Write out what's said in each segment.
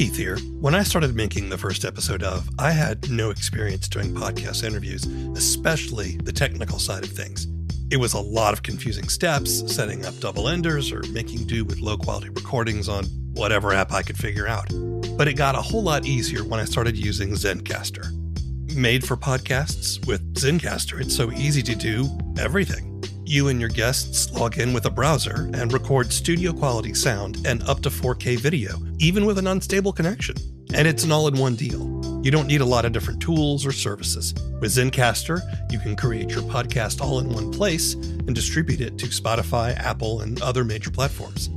Keith here. When I started making the first episode of, I had no experience doing podcast interviews, especially the technical side of things. It was a lot of confusing steps, setting up double enders or making do with low quality recordings on whatever app I could figure out. But it got a whole lot easier when I started using Zencastr. Made for podcasts, with Zencastr, it's so easy to do everything. You and your guests log in with a browser and record studio quality sound and up to 4K video, even with an unstable connection. And it's an all-in-one deal. You don't need a lot of different tools or services. With Zencastr, you can create your podcast all in one place and distribute it to Spotify, Apple, and other major platforms.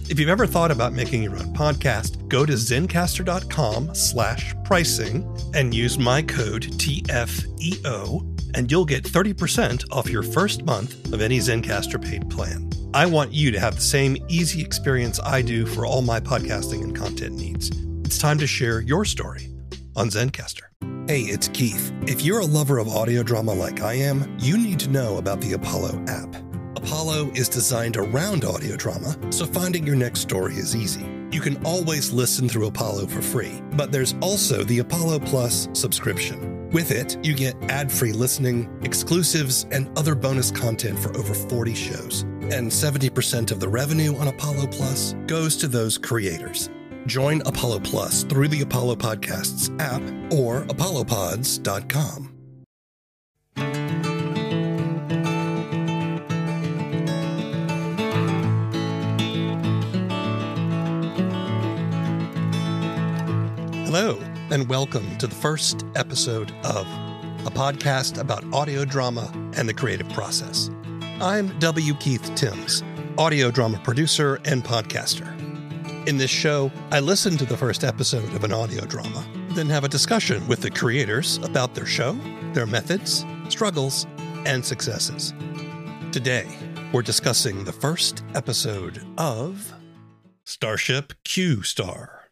If you've ever thought about making your own podcast, go to zencastr.com/pricing and use my code TFEO, and you'll get 30% off your first month of any Zencastr paid plan. I want you to have the same easy experience I do for all my podcasting and content needs. It's time to share your story on Zencastr. Hey, it's Keith. If you're a lover of audio drama like I am, you need to know about the Apollo app. Apollo is designed around audio drama, so finding your next story is easy. You can always listen through Apollo for free, but there's also the Apollo Plus subscription. With it, you get ad-free listening, exclusives, and other bonus content for over 40 shows. And 70% of the revenue on Apollo Plus goes to those creators. Join Apollo Plus through the Apollo Podcasts app or apollopods.com. Hello, and welcome to the first episode of a podcast about audio drama and the creative process. I'm W. Keith Timms, audio drama producer and podcaster. In this show, I listen to the first episode of an audio drama, then have a discussion with the creators about their show, their methods, struggles, and successes. Today, we're discussing the first episode of Starship Q Star.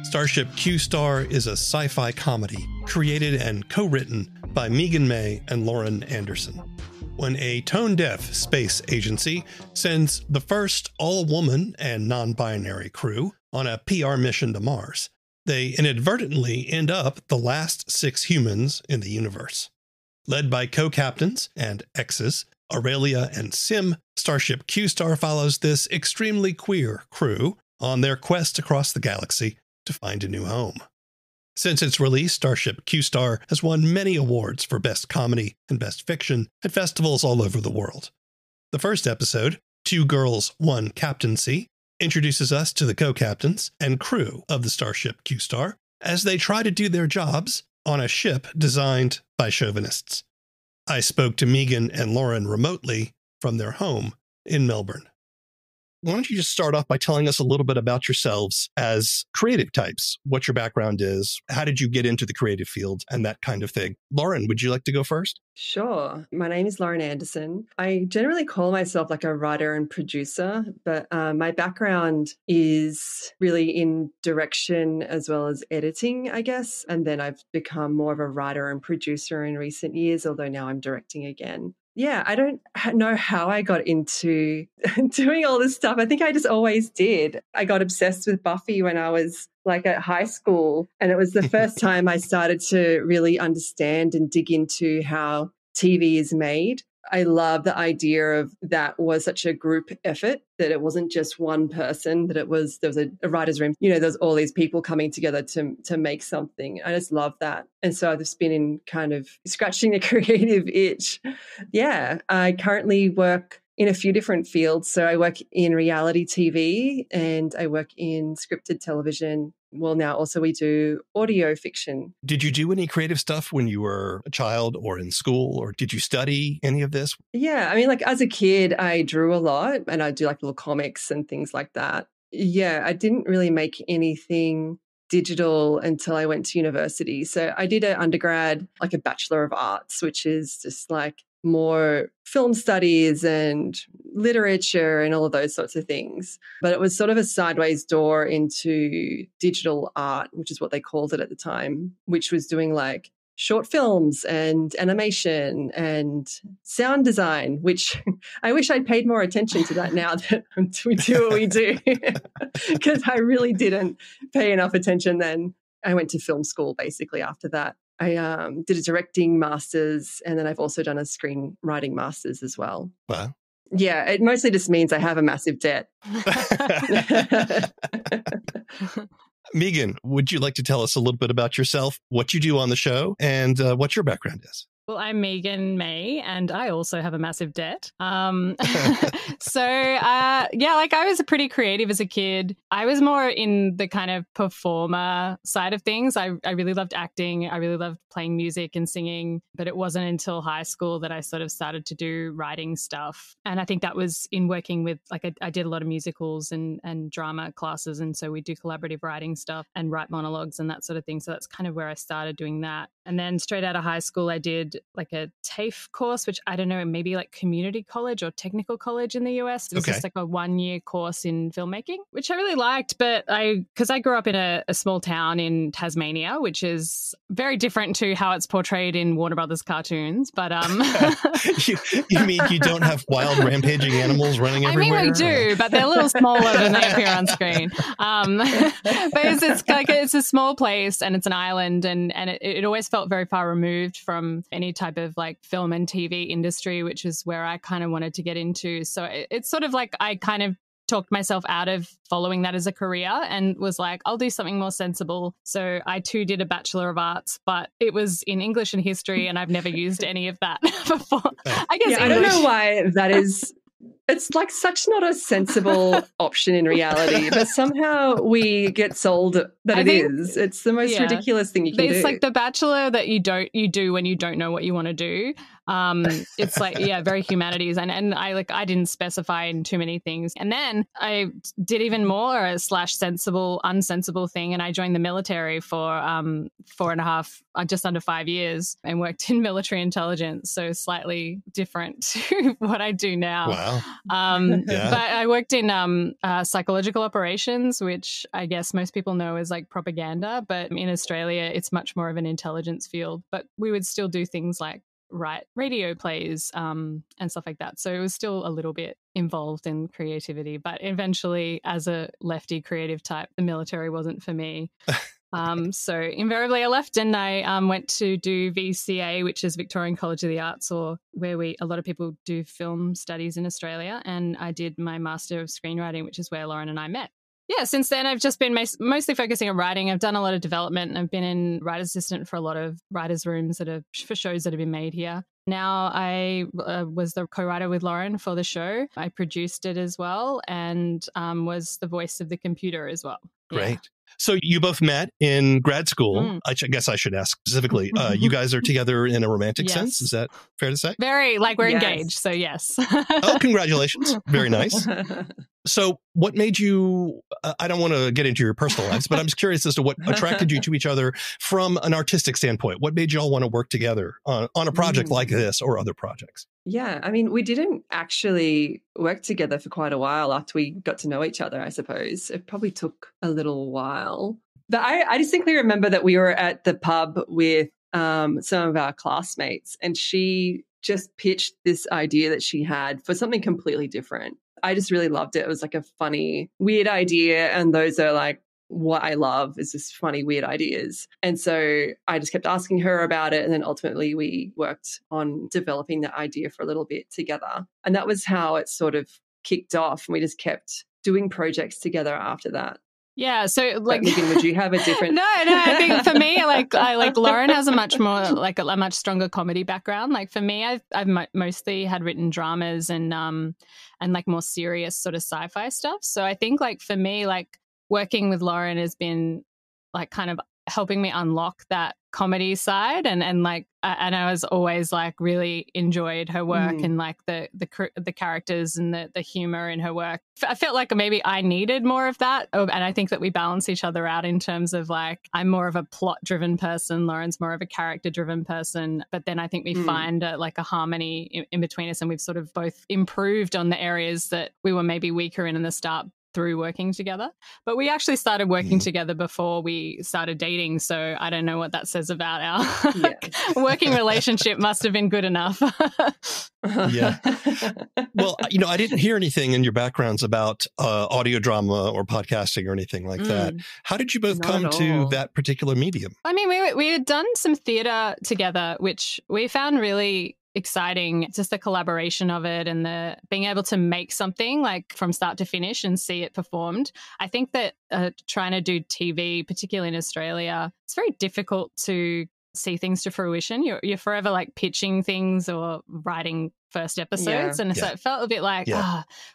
Starship Q Star is a sci-fi comedy created and co-written by Meegan May and Lauren Anderson. When a tone-deaf space agency sends the first all-woman and non-binary crew on a PR mission to Mars, they inadvertently end up the last 6 humans in the universe. Led by co-captains and exes, Aurelia and Sim, Starship Q Star follows this extremely queer crew on their quest across the galaxy to find a new home. Since its release, Starship Q Star has won many awards for Best Comedy and Best Fiction at festivals all over the world. The first episode, 2 Girls, 1 Captaincy, introduces us to the co-captains and crew of the Starship Q Star as they try to do their jobs on a ship designed by chauvinists. I spoke to Meegan and Lauren remotely from their home in Melbourne. Why don't you just start off by telling us a little bit about yourselves as creative types, what your background is, how did you get into the creative field, and that kind of thing. Lauren, would you like to go first? Sure. My name is Lauren Anderson. I generally call myself like a writer and producer, but my background is really in direction as well as editing, I guess. And then I've become more of a writer and producer in recent years, although now I'm directing again. Yeah, I don't know how I got into doing all this stuff. I think I just always did. I got obsessed with Buffy when I was like at high school. And it was the first time I started to really understand and dig into how TV is made. I love the idea of that was such a group effort, that it wasn't just one person, that there was a writer's room. You know, there's all these people coming together to make something. I just love that. And so I've just been in kind of scratching the creative itch. Yeah, I currently work in a few different fields. So I work in reality TV and I work in scripted television. Well, now also we do audio fiction. Did you do any creative stuff when you were a child or in school, or did you study any of this? Yeah, I mean, like as a kid, I drew a lot and I do like little comics and things like that. Yeah, I didn't really make anything digital until I went to university. So I did an undergrad, like a Bachelor of Arts, which is just like more film studies and literature and all of those sorts of things. But it was sort of a sideways door into digital art, which is what they called it at the time, which was doing like short films and animation and sound design, which I wish I'd paid more attention to that now that we do what we do, because I really didn't pay enough attention then. I went to film school basically after that. I did a directing master's, and then I've also done a screenwriting master's as well. Wow. Yeah, it mostly just means I have a massive debt. Meegan, would you like to tell us a little bit about yourself, what you do on the show, and what your background is? Well, I'm Meegan May, and I also have a massive debt. I was pretty creative as a kid. I was more in the kind of performer side of things. I really loved acting. I really loved playing music and singing, but it wasn't until high school that I sort of started to do writing stuff. And I think that was in working with, I did a lot of musicals and drama classes, and so we do collaborative writing stuff and write monologues and that sort of thing. So that's kind of where I started doing that. And then straight out of high school, I did like a TAFE course, which I don't know, maybe like community college or technical college in the US. It was just like a 1-year course in filmmaking, which I really liked. But because I grew up in a small town in Tasmania, which is very different to how it's portrayed in Warner Brothers cartoons. But you mean you don't have wild rampaging animals running everywhere? I mean, we do, but they're a little smaller than they appear on screen. But it's a small place and it's an island, and it always felt very far removed from any type of like film and TV industry, which is where I kind of wanted to get into. So it's sort of like I kind of talked myself out of following that as a career and was like, I'll do something more sensible. So I too did a Bachelor of Arts, but it was in English and history, and I've never used any of that before. I guess I don't know why that is. It's like such not a sensible option in reality, but somehow we get sold that it is. It's the most ridiculous thing you can do. It's like the Bachelor that you do when you don't know what you want to do. It's like, very humanities. And I didn't specify in too many things. And then I did even more a unsensible thing. And I joined the military for 4.5, just under 5 years, and worked in military intelligence. So slightly different to what I do now. Wow. But I worked in psychological operations, which I guess most people know as like propaganda. But in Australia, it's much more of an intelligence field. But we would still do things like write radio plays and stuff like that. So it was still a little bit involved in creativity. But eventually, as a lefty creative type, the military wasn't for me. So invariably I left, and I went to do VCA, which is Victorian College of the Arts, or where a lot of people do film studies in Australia. And I did my Master of Screenwriting, which is where Lauren and I met. Yeah, since then I've just been mostly focusing on writing. I've done a lot of development, and I've been in writer's assistant for a lot of writers' rooms for shows that have been made here. Now I was the co-writer with Lauren for the show. I produced it as well, and was the voice of the computer as well. Great. Yeah. So you both met in grad school. I guess I should ask specifically. You guys are together in a romantic sense. Is that fair to say? Very, we're engaged. So yes. Oh, congratulations. Very nice. So what made you, I don't want to get into your personal lives, but I'm just curious as to what attracted you to each other from an artistic standpoint. What made you all want to work together on a project like this or other projects? Yeah, I mean, we didn't actually work together for quite a while after we got to know each other, I suppose. It probably took a little while. But I distinctly remember that we were at the pub with some of our classmates, and she just pitched this idea that she had for something completely different. I just really loved it. It was like a funny, weird idea. And those are like what I love, is just funny, weird ideas. And so I just kept asking her about it. And then ultimately we worked on developing the idea for a little bit together. And that was how it sort of kicked off. And we just kept doing projects together after that. Yeah, so like, Meegan, would you have a different? No. I think for me, Lauren has a much more a much stronger comedy background. Like for me, I've mostly had written dramas and like more serious sort of sci-fi stuff. So I think like for me, like working with Lauren has been like kind of helping me unlock that comedy side, and I was always like really enjoyed her work and like the characters and the humor in her work. I felt like maybe I needed more of that, and I think that we balance each other out in terms of like I'm more of a plot driven person, Lauren's more of a character driven person, but then I think we find like a harmony in between us, and we've sort of both improved on the areas that we were maybe weaker in the start through working together. But we actually started working together before we started dating. So I don't know what that says about our working relationship. Must have been good enough. Yeah. Well, I didn't hear anything in your backgrounds about audio drama or podcasting or anything like that. How did you both come to that particular medium? I mean, we had done some theatre together, which we found really exciting, just the collaboration of it and the being able to make something like from start to finish and see it performed. I think that trying to do TV, particularly in Australia, it's very difficult to see things to fruition. You're forever like pitching things or writing first episodes. So it felt a bit like,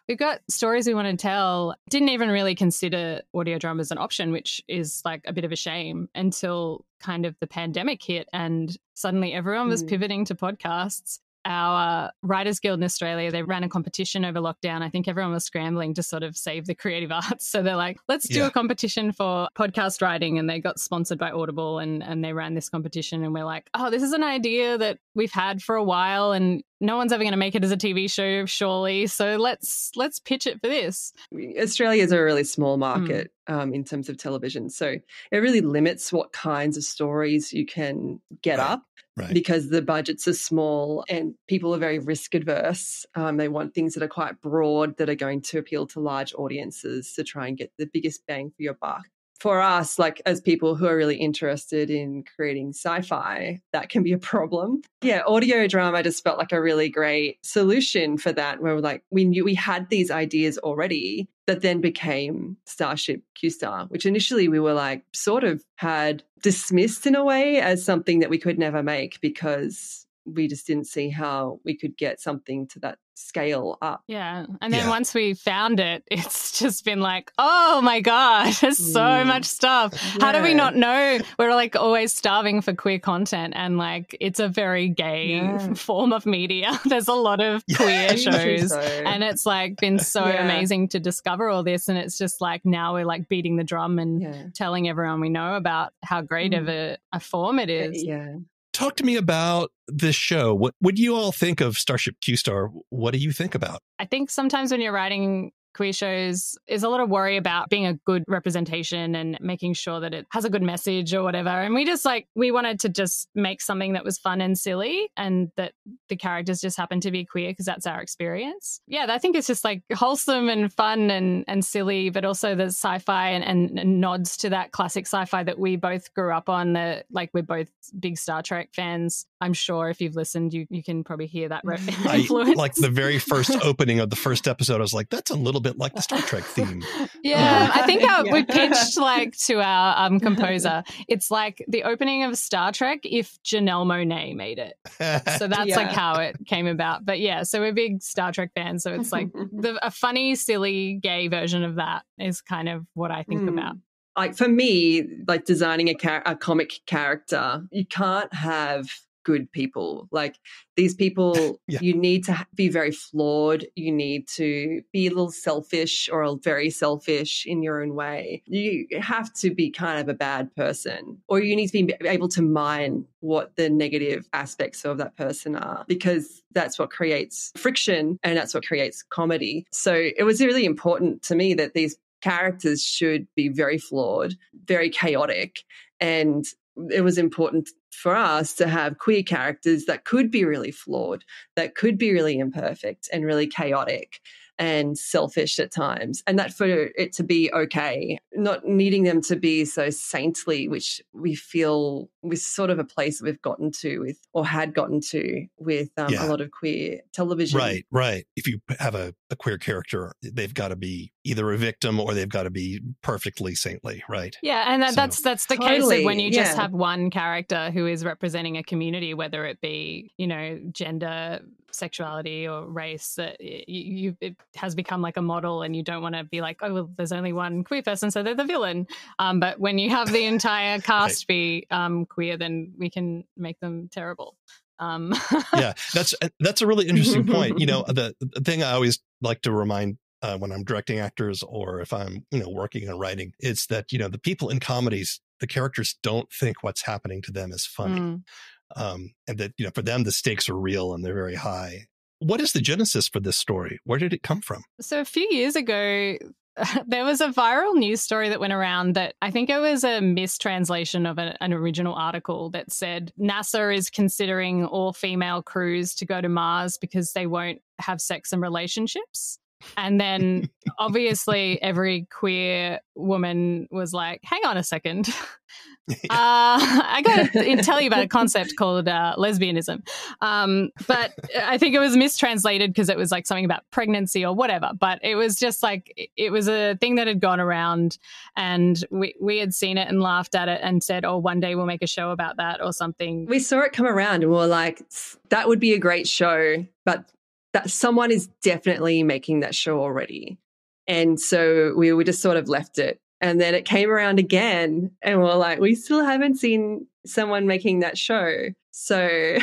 we've got stories we want to tell. Didn't even really consider audio drama as an option, which is like a bit of a shame until kind of the pandemic hit and suddenly everyone was pivoting to podcasts. Our Writers Guild in Australia, they ran a competition over lockdown. I think everyone was scrambling to sort of save the creative arts. So they're like, let's do a competition for podcast writing. And they got sponsored by Audible and they ran this competition. And we're like, oh, this is an idea that we've had for a while and no one's ever going to make it as a TV show, surely. So let's pitch it for this. Australia is a really small market in terms of television. So it really limits what kinds of stories you can get up. Right. Because the budgets are small and people are very risk adverse. They want things that are quite broad, that are going to appeal to large audiences to try and get the biggest bang for your buck. For us, like as people who are really interested in creating sci-fi, that can be a problem. Yeah, audio drama just felt like a really great solution for that, where we knew we had these ideas already that then became Starship Q Star, which initially we were like sort of had dismissed in a way as something that we could never make because we just didn't see how we could get something to that scale up. Yeah. And then once we found it, it's just been like, oh my God, there's so much stuff. How do we not know? We're like always starving for queer content and like it's a very gay form of media. There's a lot of queer shows and it's like been so amazing to discover all this. And it's just like now we're like beating the drum and telling everyone we know about how great of a form it is. Talk to me about this show. What do you all think of Starship Q Star? What do you think about? I think sometimes when you're writing queer shows, there's a lot of worry about being a good representation and making sure that it has a good message or whatever. And we wanted to just make something that was fun and silly and that the characters just happen to be queer because that's our experience. Yeah, I think it's just like wholesome and fun and silly, but also the sci-fi and nods to that classic sci-fi that we both grew up on. Like we're both big Star Trek fans. I'm sure if you've listened, you can probably hear that influence. Like the very first opening of the first episode, I was like, that's a little bit like the Star Trek theme. I think we pitched like to our composer, it's like the opening of Star Trek if Janelle Monáe made it. So that's like how it came about. But so we're big Star Trek fans. So it's like a funny, silly, gay version of that is kind of what I think about. Like for me, like designing a comic character, you can't have good people. Like these people, you need to be very flawed. You need to be a little selfish or very selfish in your own way. You have to be kind of a bad person, or you need to be able to mine what the negative aspects of that person are, because that's what creates friction and that's what creates comedy. So it was really important to me that these characters should be very flawed, very chaotic, and it was important for us to have queer characters that could be really flawed, that could be really imperfect and really chaotic and selfish at times, and that for it to be okay, not needing them to be so saintly, which we feel was sort of a place that we've gotten to with, or had gotten to with a lot of queer television. Right. If you have a queer character, they've got to be either a victim or they've got to be perfectly saintly, right? Yeah, and that's the case of when you just have one character who is representing a community, whether it be, gender, sexuality or race, that it has become like a model, and you don't want to be like, oh, well, there's only one queer person, so they're the villain. But when you have the entire cast be queer, then we can make them terrible. That's a really interesting point. The thing I always like to remind when I'm directing actors or if I'm working on writing, is that the people in comedies, the characters don't think what's happening to them is funny. And that, for them, the stakes are real and they're very high. What is the genesis for this story? Where did it come from? So a few years ago, there was a viral news story that went around that I think it was a mistranslation of an original article that said NASA is considering all female crews to go to Mars because they won't have sex and relationships. And then obviously every queer woman was like, hang on a second. I got to tell you about a concept called lesbianism. But I think it was mistranslated because it was like something about pregnancy or whatever. But it was just like, it was a thing that had gone around, and we had seen it and laughed at it and said, oh, one day we'll make a show about that or something. We saw it come around and we were like, that would be a great show, but that someone is definitely making that show already. And so we just sort of left it. And then it came around again and we're like, we still haven't seen someone making that show. So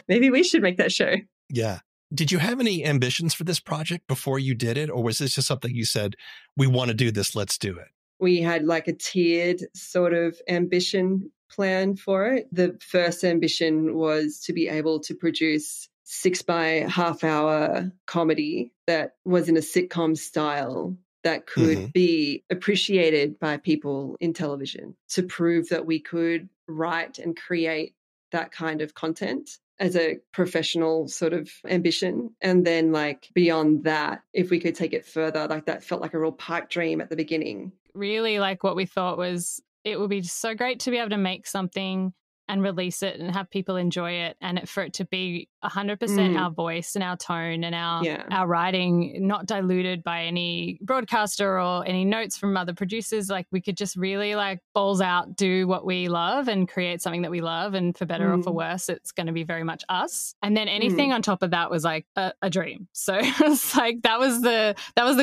maybe we should make that show. Yeah. Did you have any ambitions for this project before you did it? Or was this just something you said, we want to do this, let's do it? We had like a tiered sort of ambition plan for it. The first ambition was to be able to produce 6-by-half-hour comedy that was in a sitcom style that could be appreciated by people in television, to prove that we could write and create that kind of content as a professional sort of ambition. And then like beyond that, if we could take it further, like that felt like a real pipe dream at the beginning. Really, like what we thought was it would be so great to be able to make something and release it and have people enjoy it, and for it to be 100% our voice and our tone and our writing, not diluted by any broadcaster or any notes from other producers. Like we could just really like balls out do what we love and create something that we love, and for better or for worse, it's going to be very much us. And then anything on top of that was like a dream. So it's like that was the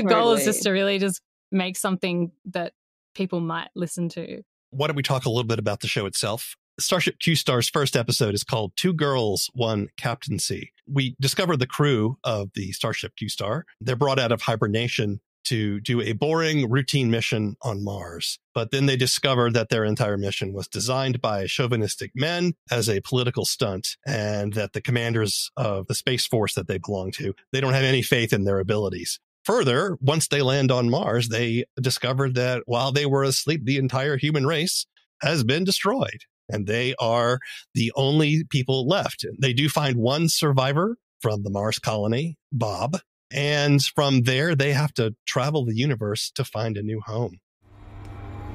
goal, is just to really just make something that people might listen to. Why don't we talk a little bit about the show itself? Starship Q Star's first episode is called 2 Girls, 1 Captaincy. We discover the crew of the Starship Q Star. They're brought out of hibernation to do a boring, routine mission on Mars. But then they discover that their entire mission was designed by chauvinistic men as a political stunt, and that the commanders of the Space Force that they belong to, they don't have any faith in their abilities. Further, once they land on Mars, they discovered that while they were asleep, the entire human race has been destroyed. And they are the only people left. They do find one survivor from the Mars colony, Bob. And from there, they have to travel the universe to find a new home.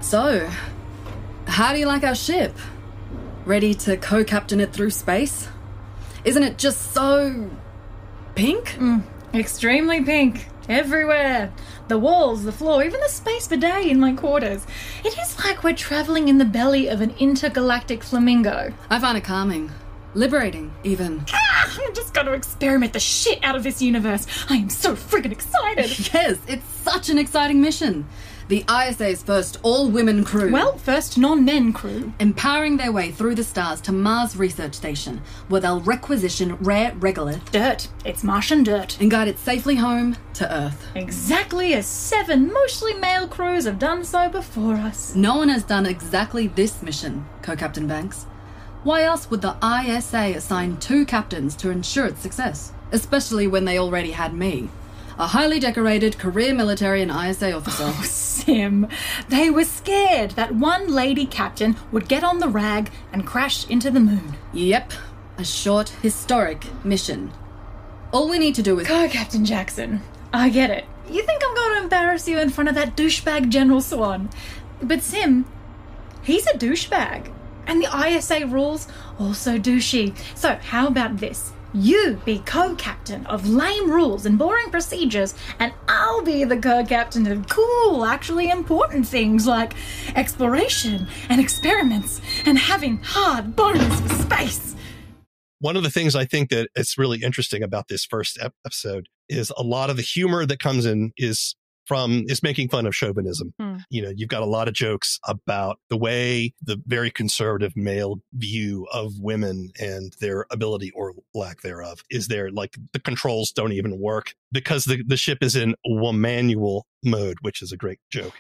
So, how do you like our ship? Ready to co-captain it through space? Isn't it just so pink? Extremely pink. Everywhere. The walls, the floor, even the space bidet in my quarters. It is like we're travelling in the belly of an intergalactic flamingo. I find it calming. Liberating, even. I'm just going to experiment the shit out of this universe. I am so friggin' excited. Yes, it's such an exciting mission. The ISA's first all-women crew. Well, first non-men crew. Empowering their way through the stars to Mars Research Station, where they'll requisition rare regolith. Dirt. It's Martian dirt. And guide it safely home to Earth. Exactly as 7 mostly male crews have done so before us. No one has done exactly this mission, Co-Captain Banks. Why else would the ISA assign 2 captains to ensure its success? Especially when they already had me. A highly decorated career military and ISA officer. Oh, Sim. They were scared that one lady captain would get on the rag and crash into the moon. Yep. A short, historic mission. All we need to do is... Captain Jackson, I get it. You think I'm going to embarrass you in front of that douchebag General Swan. But Sim, he's a douchebag. And the ISA rules also douchey. So how about this? You be co-captain of lame rules and boring procedures, and I'll be the co-captain of cool, actually important things like exploration and experiments and having hard bonus for space. One of the things I think that it's really interesting about this first episode is a lot of the humor that comes in is making fun of chauvinism. You know, you've got a lot of jokes about the way the very conservative male view of women and their ability or lack thereof is there. Like the controls don't even work because the ship is in womanual mode, which is a great joke.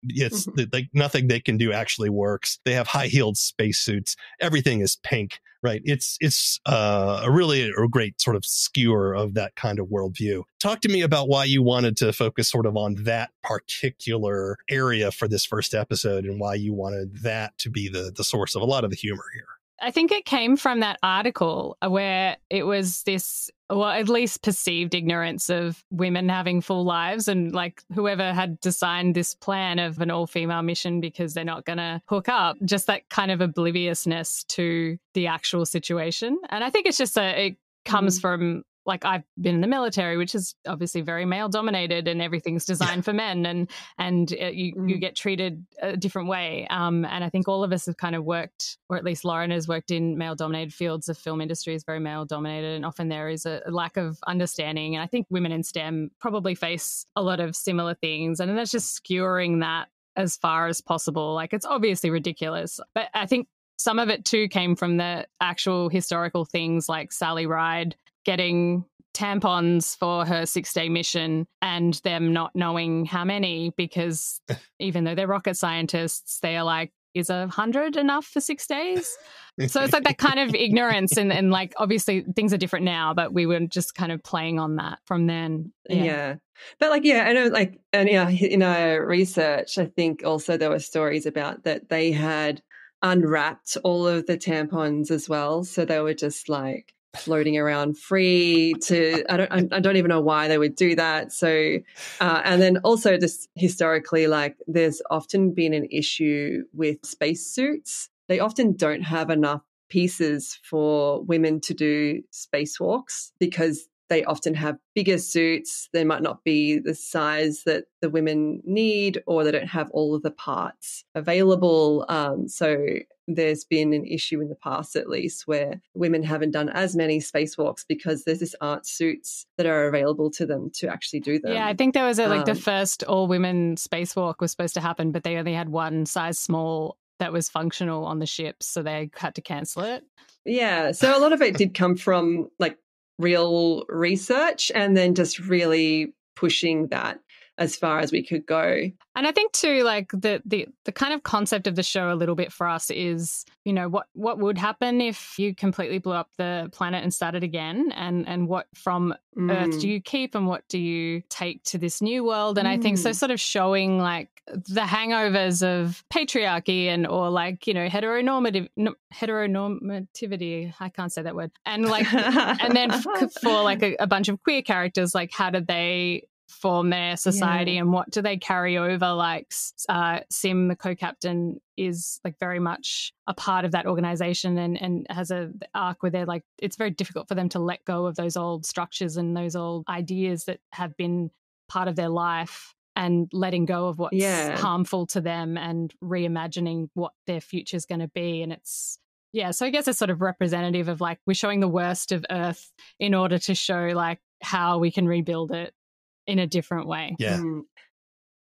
It's like nothing they can do actually works. They have high-heeled spacesuits. Everything is pink, right? It's a really great sort of skewer of that kind of worldview. Talk to me about why you wanted to focus sort of on that particular area for this first episode and why you wanted that to be the source of a lot of the humor here. I think it came from that article where it was this, well, at least perceived ignorance of women having full lives, and like whoever had designed this plan of an all-female mission because they're not going to hook up, just that kind of obliviousness to the actual situation. And I think it's just it comes from, like, I've been in the military, which is obviously very male dominated, and everything's designed for men, and you get treated a different way. And I think all of us have kind of worked, or at least Lauren has worked in male dominated fields. The film industry is very male dominated, and often there is a lack of understanding. And I think women in STEM probably face a lot of similar things. And that's just skewering that as far as possible. Like, it's obviously ridiculous. But I think some of it too came from the actual historical things, like Sally Ride getting tampons for her 6-day mission and them not knowing how many, because even though they're rocket scientists, they are like, is 100 enough for 6 days? So it's like that kind of ignorance, and like, obviously things are different now, but we were just kind of playing on that from then. Yeah. But like, I know, like, and in our research, I think also there were stories about that they had unwrapped all of the tampons as well. So they were just like floating around free to, I don't even know why they would do that. So, and then also just historically, like, there's often been an issue with spacesuits. They often don't have enough pieces for women to do spacewalks because they often have bigger suits. They might not be the size that the women need, or they don't have all of the parts available. So there's been an issue in the past, at least, where women haven't done as many spacewalks because there's just aren't suits that are available to them to actually do them. Yeah, I think there was the first all-women spacewalk was supposed to happen, but they only had one size small that was functional on the ship, so they had to cancel it. Yeah, so a lot of it did come from like real research and then just really pushing that as far as we could go. And I think too, like the kind of concept of the show a little bit for us is, you know, what would happen if you completely blew up the planet and started again, and what from Earth do you keep and what do you take to this new world? And I think so, sort of showing like the hangovers of patriarchy and, or like, you know, heteronormativity, I can't say that word, and like and then for like a bunch of queer characters, like how did they form their society and what do they carry over? Like Sim, the co-captain, is like very much a part of that organization and has a arc where they're like, it's very difficult for them to let go of those old structures and those old ideas that have been part of their life, and letting go of what's harmful to them and reimagining what their future is going to be. And it's, so I guess it's sort of representative of like, we're showing the worst of Earth in order to show like how we can rebuild it in a different way. Yeah.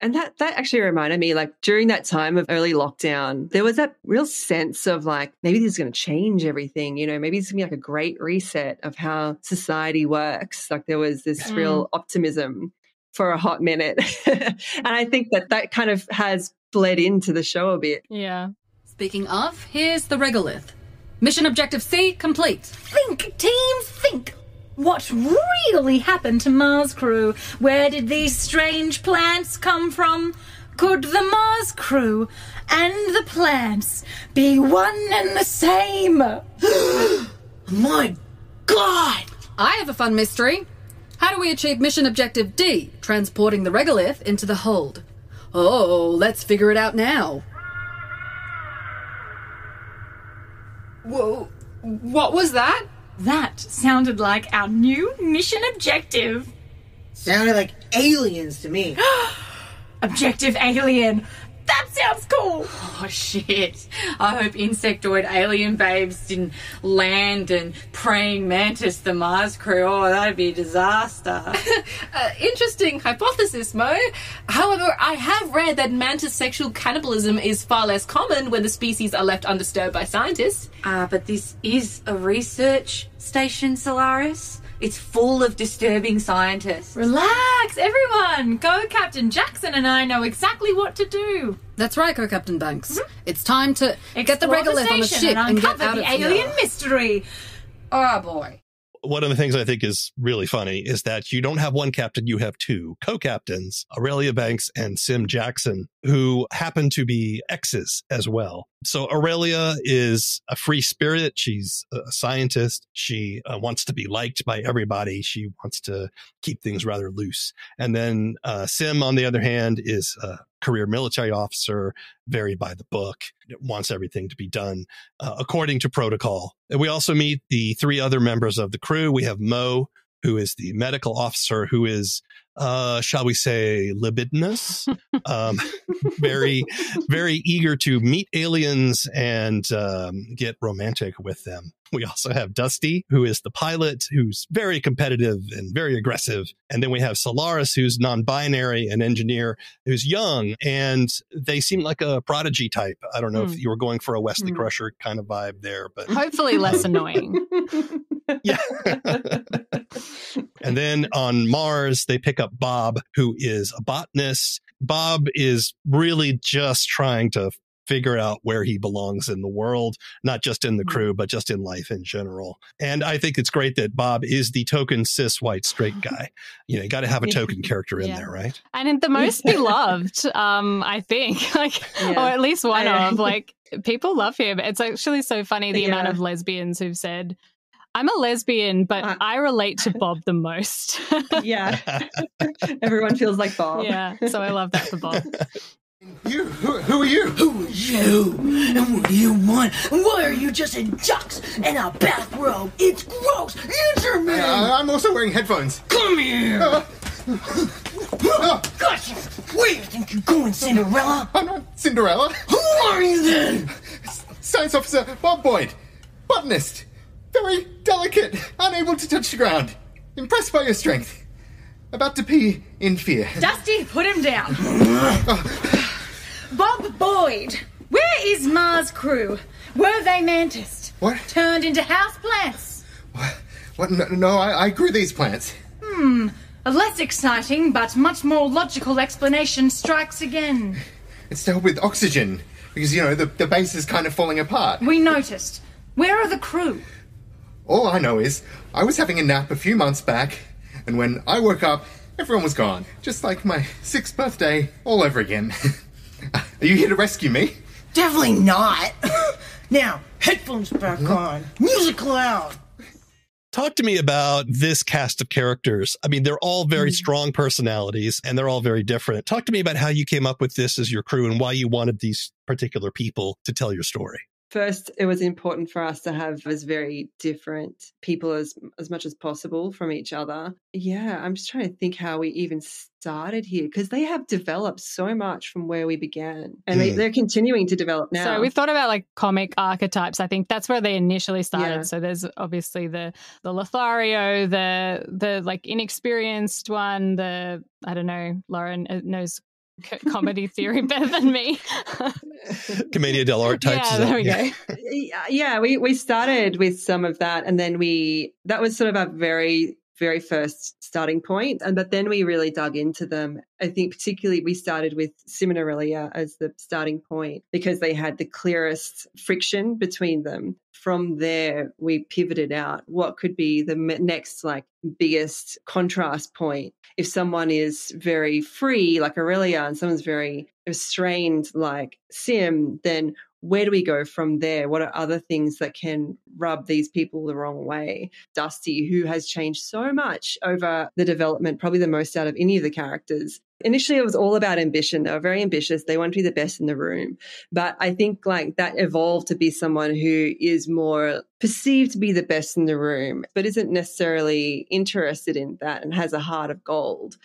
And that actually reminded me, like, during that time of early lockdown, there was that real sense of like, maybe this is going to change everything, you know, maybe it's going to be like a great reset of how society works. Like, there was this real optimism for a hot minute. And I think that kind of has bled into the show a bit. Yeah. Speaking of, here's the regolith. Mission objective C complete. Think, team, think. What really happened to Mars crew? Where did these strange plants come from? Could the Mars crew and the plants be one and the same? My God! I have a fun mystery. How do we achieve mission objective D, transporting the regolith into the hold? Oh, let's figure it out now. Whoa, what was that? That sounded like our new mission objective. Sounded like aliens to me. Objective alien. That sounds cool. Oh, shit. I hope insectoid alien babes didn't land and praying mantis the Mars crew. Oh, that'd be a disaster. Interesting hypothesis, Mo. However, I have read that mantis sexual cannibalism is far less common when the species are left undisturbed by scientists. But this is a research station, Solaris. It's full of disturbing scientists. Relax, everyone. Co-Captain Jackson and I know exactly what to do. That's right, Co-Captain Banks. It's time to get the Explore regolith on the station ship and get uncover out the of alien here. mystery. Oh, boy. One of the things I think is really funny is that you don't have one captain, you have two co-captains, Aurelia Banks and Sim Jackson, who happen to be exes as well. So Aurelia is a free spirit. She's a scientist. She wants to be liked by everybody. She wants to keep things rather loose. And then Sim, on the other hand, is a career military officer, very by the book, wants everything to be done according to protocol. And we also meet the three other members of the crew. We have Mo, who is the medical officer, who is, shall we say, libidinous, very, very eager to meet aliens and get romantic with them. We also have Dusty, who is the pilot, who's very competitive and very aggressive. And then we have Solaris, who's non-binary, an engineer who's young, and they seem like a prodigy type. I don't know if you were going for a Wesley Crusher kind of vibe there, but Hopefully less annoying. yeah. And then on Mars, they pick up Bob, who is a botanist. Bob is really just trying to figure out where he belongs in the world, not just in the crew, but just in life in general. And I think it's great that Bob is the token cis white straight guy. You got to have a token character in there, right? And the most beloved, I think, or at least one of, people love him. It's actually so funny the amount of lesbians who've said, I'm a lesbian, but I relate to Bob the most. Yeah. Everyone feels like Bob. Yeah. So I love that for Bob. You? Who are you? Who is you? And what do you want? Why are you just in tux and a bathrobe? It's gross! Answer me! I'm also wearing headphones. Come here! Gotcha! Where do you think you're going, Cinderella? I'm not Cinderella. Who are you then? Science Officer Bob Boyd. Botanist. Very delicate. Unable to touch the ground. Impressed by your strength. About to pee in fear. Dusty, put him down. Bob Boyd, where is Mars crew? Were they mantis? What? Turned into houseplants? What? No, I grew these plants. A less exciting but much more logical explanation strikes again. It's to help with oxygen. Because, the base is kind of falling apart. We noticed. Where are the crew? All I know is, I was having a nap a few months back, and when I woke up, everyone was gone. Just like my 6th birthday, all over again. Are you here to rescue me? Definitely not. Now, headphones back on. Music loud. Talk to me about this cast of characters. I mean, they're all very strong personalities and they're all very different. Talk to me about how you came up with this as your crew and why you wanted these particular people to tell your story. First, it was important for us to have as very different people as much as possible from each other. Yeah, I'm just trying to think how we even started here because they have developed so much from where we began and they're continuing to develop now. So we thought about comic archetypes. I think that's where they initially started. Yeah. So there's obviously the Lothario, the inexperienced one, I don't know, Lauren knows comedy theory better than me. Commedia dell'arte types. Yeah, there we go. Yeah, we started with some of that and then that was sort of our very, very first starting point. But then we really dug into them. I think particularly we started with Sim and Aurelia as the starting point because they had the clearest friction between them. From there, we pivoted out what could be the next biggest contrast point. If someone is very free like Aurelia and someone's very restrained like Sim, then where do we go from there? What are other things that can rub these people the wrong way? Dusty, who has changed so much over the development, probably the most out of any of the characters. Initially, it was all about ambition. They were very ambitious. They wanted to be the best in the room. But I think that evolved to be someone who is more perceived to be the best in the room, but isn't necessarily interested in that and has a heart of gold.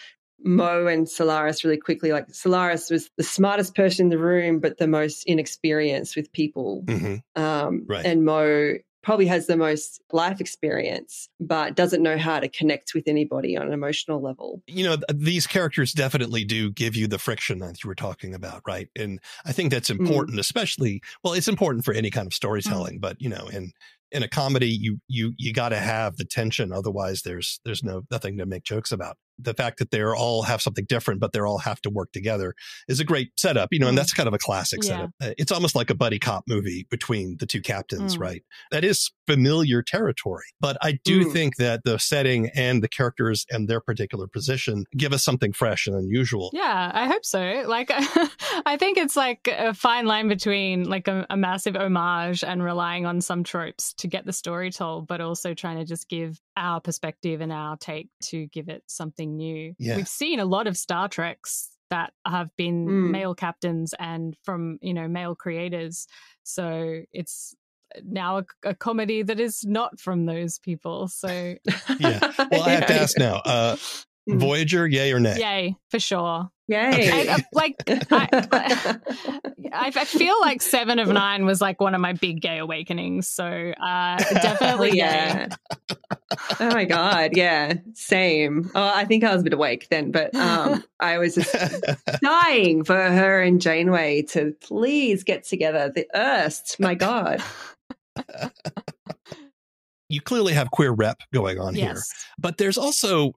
Mo and Solaris really quickly, Solaris was the smartest person in the room, but the most inexperienced with people. Right. And Mo probably has the most life experience, but doesn't know how to connect with anybody on an emotional level. These characters definitely do give you the friction that you were talking about, right? And I think that's important, especially, well, it's important for any kind of storytelling, but, in in a comedy, you got to have the tension. Otherwise, there's nothing to make jokes about. The fact that they're all have something different, but they're all have to work together is a great setup, and that's kind of a classic setup. It's almost like a buddy cop movie between the two captains, right? That is familiar territory, but I do think that the setting and the characters and their particular position give us something fresh and unusual. Yeah, I hope so. Like, I think it's like a fine line between like a massive homage and relying on some tropes to get the story told, but also trying to just give our perspective and our take to give it something new. Yeah. We've seen a lot of Star Treks that have been male captains and from, male creators. So it's now a comedy that is not from those people. So yeah. Well, I have to ask now, Voyager, yay or nay? Yay, for sure. Yay. I feel like 7 of 9 was like one of my big gay awakenings. So definitely yeah. Oh my God. Yeah. Same. Oh, I think I was a bit awake then, but I was just dying for her and Janeway to please get together. The Erst. My God. You clearly have queer rep going on here, but there's also,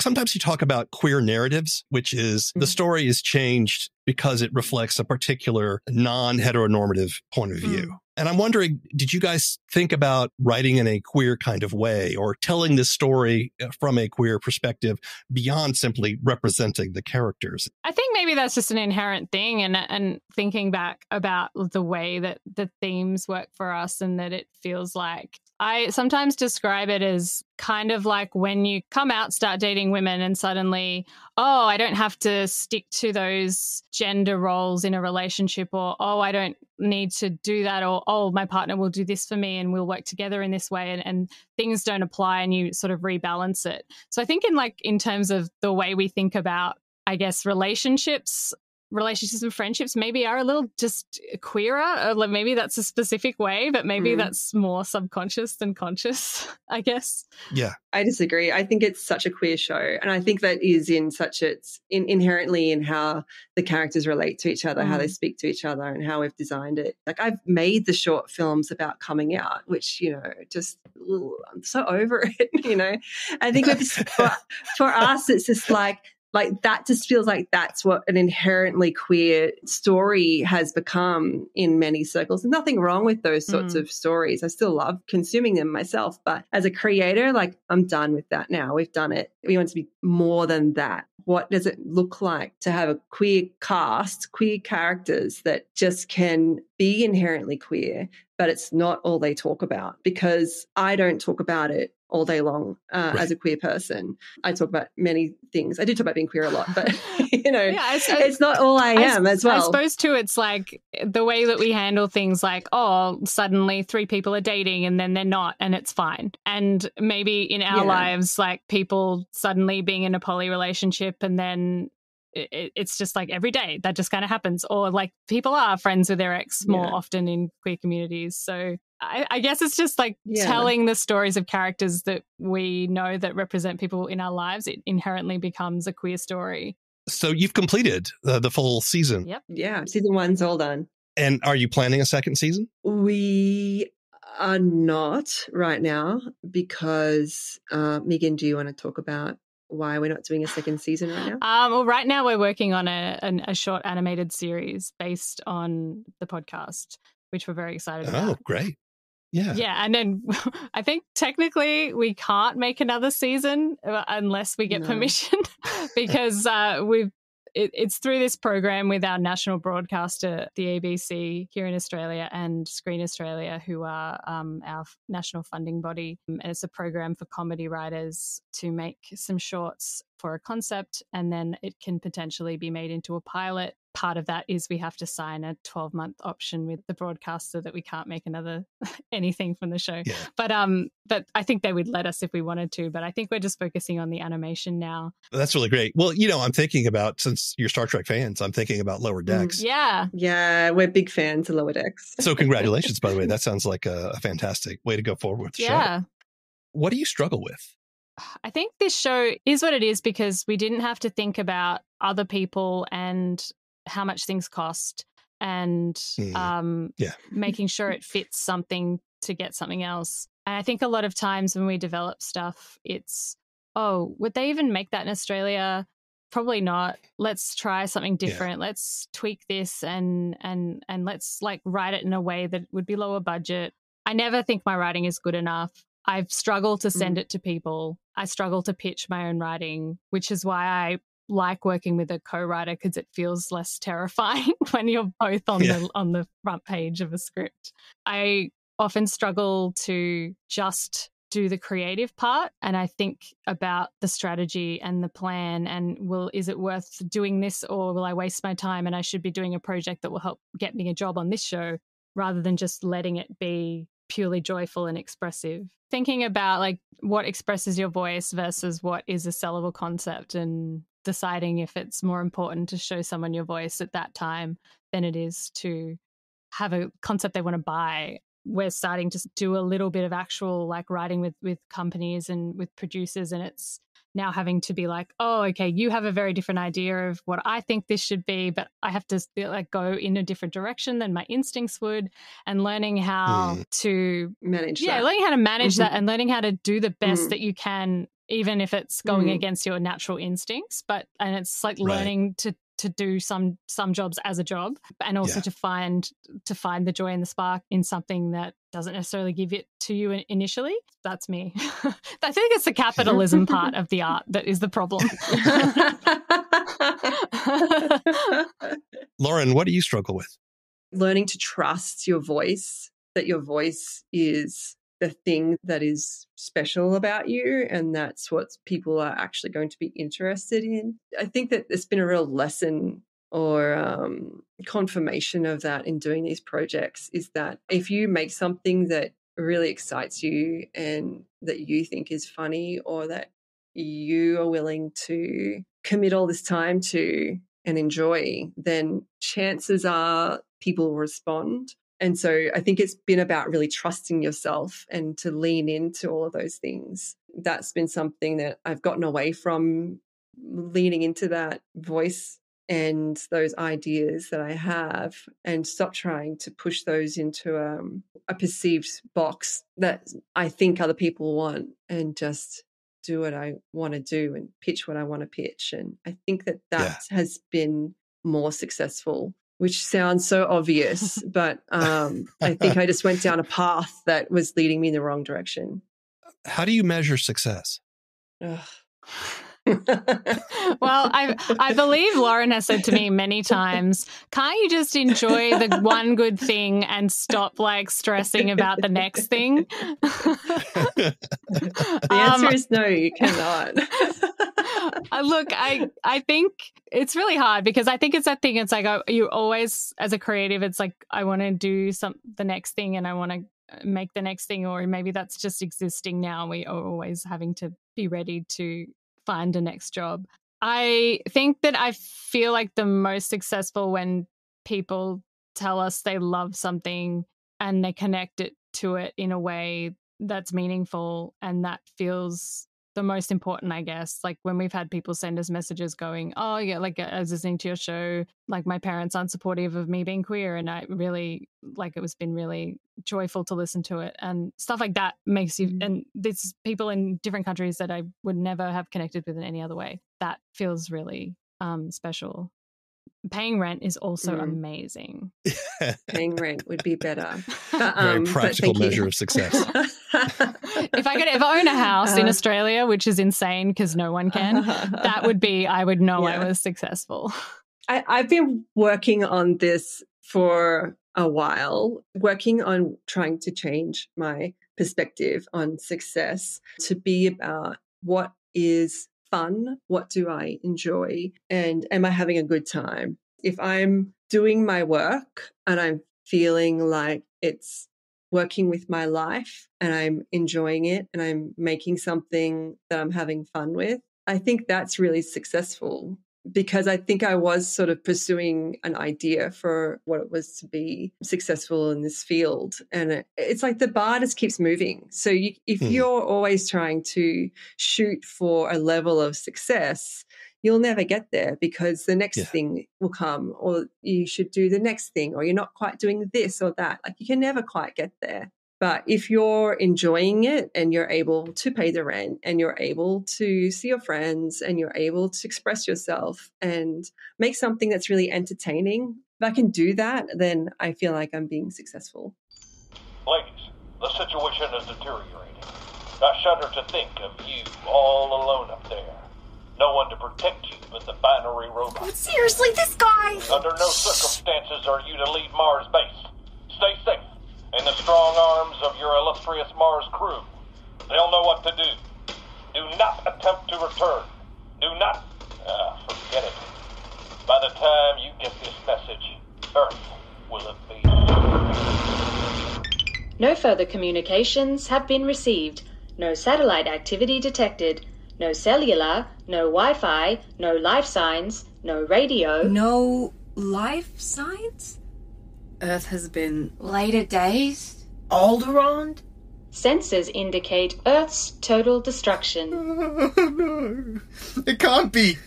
sometimes you talk about queer narratives, which is the story is changed because it reflects a particular non-heteronormative point of view. And I'm wondering, did you guys think about writing in a queer kind of way or telling this story from a queer perspective beyond simply representing the characters? I think maybe that's just an inherent thing, and thinking back about the way that the themes work for us, and that it feels like, I sometimes describe it as kind of like when you come out, start dating women, and suddenly, oh, I don't have to stick to those gender roles in a relationship, or, oh, I don't need to do that, or, oh, my partner will do this for me and we'll work together in this way, and things don't apply, and you sort of rebalance it. So I think in terms of the way we think about, I guess, relationships and friendships maybe are a little just queerer. Like maybe that's a specific way, but maybe that's more subconscious than conscious, I guess. Yeah. I disagree. I think it's such a queer show. And I think that is inherently in how the characters relate to each other, how they speak to each other, and how we've designed it. Like, I've made the short films about coming out, which, I'm so over it, I think for us, it's just like that just feels like that's what an inherently queer story has become in many circles. There's nothing wrong with those sorts of stories. I still love consuming them myself. But as a creator, I'm done with that now. We've done it. We want to be more than that. What does it look like to have a queer cast, queer characters that just can be inherently queer, but it's not all they talk about? Because I don't talk about it all day long as a queer person. I talk about many things. I do talk about being queer a lot, but, it's not all I am as well. I suppose, too, it's like the way that we handle things like, oh, suddenly 3 people are dating and then they're not, and it's fine. And maybe in our lives, like people suddenly being in a poly relationship, and then it's just like every day that just kind of happens. Or like people are friends with their ex more often in queer communities. So I guess it's just like telling the stories of characters that we know that represent people in our lives. It inherently becomes a queer story. So you've completed the full season. Yep. Yeah. Season 1's all done. And are you planning a second season? We are not right now because, Meegan, do you want to talk about why we're not doing a second season right now? Well, right now we're working on a short animated series based on the podcast, which we're very excited about. Oh, great. Yeah. Yeah. And then I think technically we can't make another season unless we get permission because it's through this program with our national broadcaster, the ABC here in Australia, and Screen Australia, who are our national funding body. And it's a program for comedy writers to make some shorts for a concept, and then it can potentially be made into a pilot. Part of that is we have to sign a 12-month option with the broadcaster that we can't make another anything from the show. Yeah. But I think they would let us if we wanted to. But I think we're just focusing on the animation now. That's really great. Well, I'm thinking about, since you're Star Trek fans, I'm thinking about Lower Decks. Yeah. Yeah, we're big fans of Lower Decks. So congratulations, by the way. That sounds like a fantastic way to go forward with the show. What do you struggle with? I think this show is what it is because we didn't have to think about other people and how much things cost and making sure it fits something to get something else. And I think a lot of times when we develop stuff, it's, oh, would they even make that in Australia? Probably not. Let's try something different. Yeah. Let's tweak this and let's like write it in a way that would be lower budget. I never think my writing is good enough. I've struggled to send it to people. I struggle to pitch my own writing, which is why I like working with a co-writer, because it feels less terrifying when you're both on the front page of a script. I often struggle to just do the creative part, and I think about the strategy and the plan and is it worth doing this, or will I waste my time and I should be doing a project that will help get me a job on this show, rather than just letting it be purely joyful and expressive. Thinking about like what expresses your voice versus what is a sellable concept, and deciding if it's more important to show someone your voice at that time than it is to have a concept they want to buy. We're starting to do a little bit of actual like writing with companies and with producers, and it's now having to be like, oh, okay, you have a very different idea of what I think this should be, but I have to like go in a different direction than my instincts would, and learning how to manage that. learning how to manage that, and learning how to do the best that you can, even if it's going against your natural instincts. And it's like learning to do some jobs as a job, and also to find the joy and the spark in something that doesn't necessarily give it to you initially. That's me. I think it's the capitalism part of the art that is the problem. Lauren, what do you struggle with? Learning to trust your voice, that your voice is the thing that is special about you, and that's what people are actually going to be interested in. I think that there's been a real lesson or confirmation of that in doing these projects, is that if you make something that really excites you and that you think is funny, or that you are willing to commit all this time to and enjoy, then chances are people will respond. And so I think it's been about really trusting yourself and to lean into all of those things. That's been something that I've gotten away from, leaning into that voice and those ideas that I have, and stop trying to push those into a perceived box that I think other people want, and just do what I want to do and pitch what I want to pitch. And I think that has been more successful, which sounds so obvious, but I think I just went down a path that was leading me in the wrong direction. How do you measure success? Well, I believe Lauren has said to me many times, can't you just enjoy the one good thing and stop like stressing about the next thing? The answer is no, you cannot. Look, I think it's really hard, because I think it's that thing. It's like you always, as a creative, it's like I want to do the next thing, and I want to make the next thing, or maybe that's just existing now. We are always having to be ready to find a next job. I think that I feel like the most successful when people tell us they love something and they connect it to it in a way that's meaningful, and that feels the most important, I guess. Like when we've had people send us messages going, oh yeah, like I was listening to your show, like my parents aren't supportive of me being queer, and I really like it was been really joyful to listen to it, and stuff like that makes you, and there's people in different countries that I would never have connected with in any other way. That feels really special. Paying rent is also amazing. Paying rent would be better. Very practical measure of success. If I could ever own a house in Australia, which is insane because no one can, that would be, I would know I was successful. I've been working on this for a while, working on trying to change my perspective on success to be about what is fun, what do I enjoy, and am I having a good time? If I'm doing my work and I'm feeling like it's working with my life and I'm enjoying it and I'm making something that I'm having fun with, I think that's really successful, because I think I was sort of pursuing an idea for what it was to be successful in this field. And it's like the bar just keeps moving. So if you're always trying to shoot for a level of success, you'll never get there, because the next thing will come, or you should do the next thing, or you're not quite doing this or that. Like you can never quite get there. But if you're enjoying it and you're able to pay the rent and you're able to see your friends and you're able to express yourself and make something that's really entertaining, if I can do that, then I feel like I'm being successful. Ladies, the situation is deteriorating. I shudder to think of you all alone up there. No one to protect you but the binary robot. God, seriously, this guy! Under no circumstances are you to leave Mars base. Stay safe in the strong arms of your illustrious Mars crew. They'll know what to do. Do not attempt to return. Do not... forget it. By the time you get this message, Earth will have been... No further communications have been received. No satellite activity detected. No cellular, no Wi-Fi, no life signs, no radio. No life signs? Earth has been... Later days? Alderaan? Sensors indicate Earth's total destruction. No, it can't be.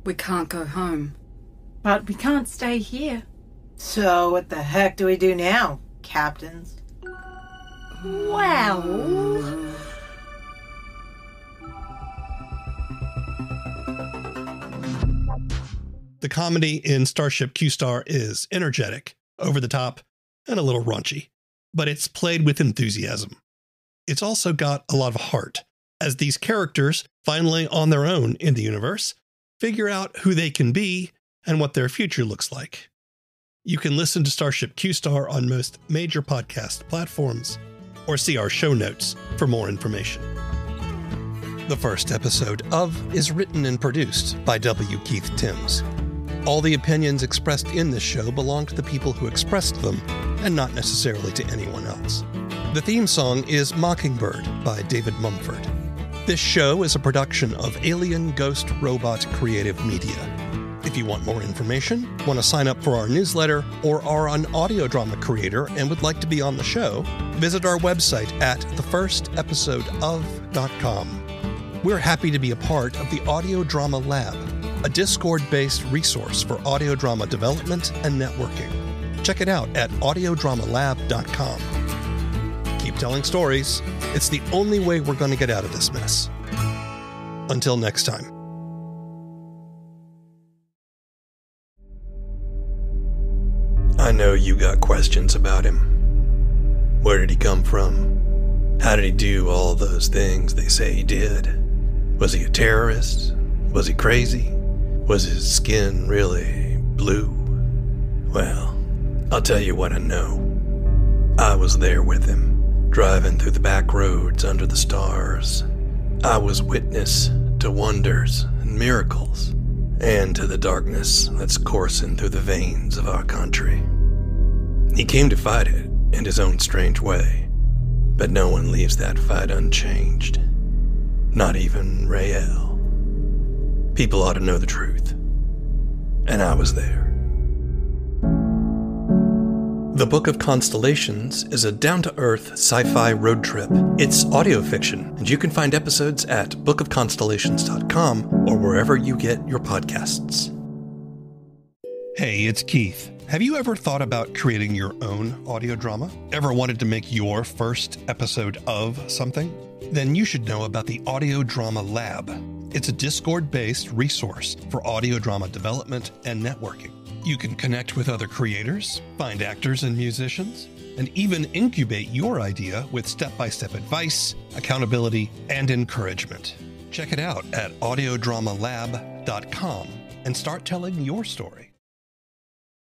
We can't go home. But we can't stay here. So what the heck do we do now, captains? Well... The comedy in Starship Q Star is energetic, over the top, and a little raunchy, but it's played with enthusiasm. It's also got a lot of heart, as these characters, finally on their own in the universe, figure out who they can be and what their future looks like. You can listen to Starship Q Star on most major podcast platforms, or see our show notes for more information. The first episode of is written and produced by W. Keith Timms. All the opinions expressed in this show belong to the people who expressed them, and not necessarily to anyone else. The theme song is Mockingbird by David Mumford. This show is a production of Alien Ghost Robot Creative Media. If you want more information, want to sign up for our newsletter, or are an audio drama creator and would like to be on the show, visit our website at TheFirstEpisodeOf.com. We're happy to be a part of the Audio Drama Lab, a Discord-based resource for audio drama development and networking. Check it out at audiodramalab.com. Keep telling stories. It's the only way we're going to get out of this mess. Until next time. I know you got questions about him. Where did he come from? How did he do all those things they say he did? Was he a terrorist? Was he crazy? Was his skin really blue? Well, I'll tell you what I know. I was there with him, driving through the back roads under the stars. I was witness to wonders and miracles, and to the darkness that's coursing through the veins of our country. He came to fight it in his own strange way, but no one leaves that fight unchanged. Not even Rael. People ought to know the truth. And I was there. The Book of Constellations is a down-to-earth sci-fi road trip. It's audio fiction, and you can find episodes at bookofconstellations.com or wherever you get your podcasts. Hey, it's Keith. Have you ever thought about creating your own audio drama? Ever wanted to make your first episode of something? Then you should know about the Audio Drama Lab. It's a Discord-based resource for audio drama development and networking. You can connect with other creators, find actors and musicians, and even incubate your idea with step-by-step advice, accountability, and encouragement. Check it out at audiodramalab.com and start telling your story.